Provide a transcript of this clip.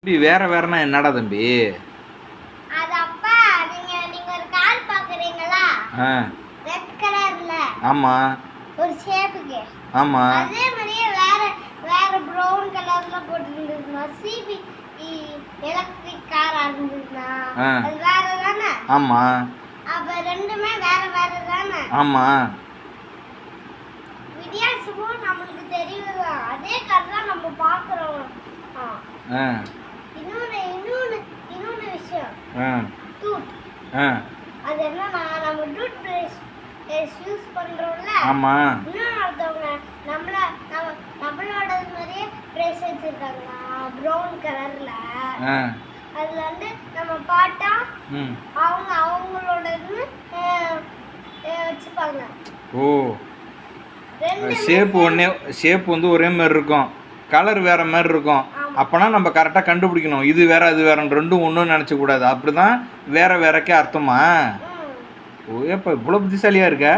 தம்பி வேற வேறனா என்னடா தம்பி? அது அப்பா நீங்க நீங்க ஒரு கார் பாக்குறீங்களா? ரெட் கலர்ல. ஆமா. ஒரு ஷேப்புக்கு. ஆமா. அதே மாதிரியே வேற வேற பிரவுன் கலர்ல போட்டுருந்ததுனா சிபி எலக்ட்ரிக் காரா இருந்ததுனா அது வேற தானே? ஆமா. அப்ப ரெண்டுமே வேற வேற தானே? ஆமா. வித்தியாசமும் நமக்கு தெரியுது. அதே கார் தான் நம்ம பாக்குறோம். இன்னொரு விஷயம். டூத். அது என்னன்னா நம்ம டூத் பிரஷ் யூஸ் பண்றோம்ல. ஆமா. இன்னொருத்தவங்க நம்மளோட மாதிரியே பிரஷ் வச்சிருக்காங்க பிரவுன் கலர்ல. அதுல வந்து நம்ம பாட்டா அவங்களோடது வச்சுப்பாங்க. ஓ, ஷேப் வந்து ஒரே மாதிரி இருக்கும், கலர் வேற மாதிரி இருக்கும். அப்போனா நம்ம கரெக்டாக கண்டுபிடிக்கணும் இது வேற அது வேற ரெண்டும் ஒன்றும் நினச்சக்கூடாது. அப்படி தான் வேற வேறக்கே அர்த்தமா? ஓ, எப்போ இவ்வளோ புத்திசாலியாக இருக்க?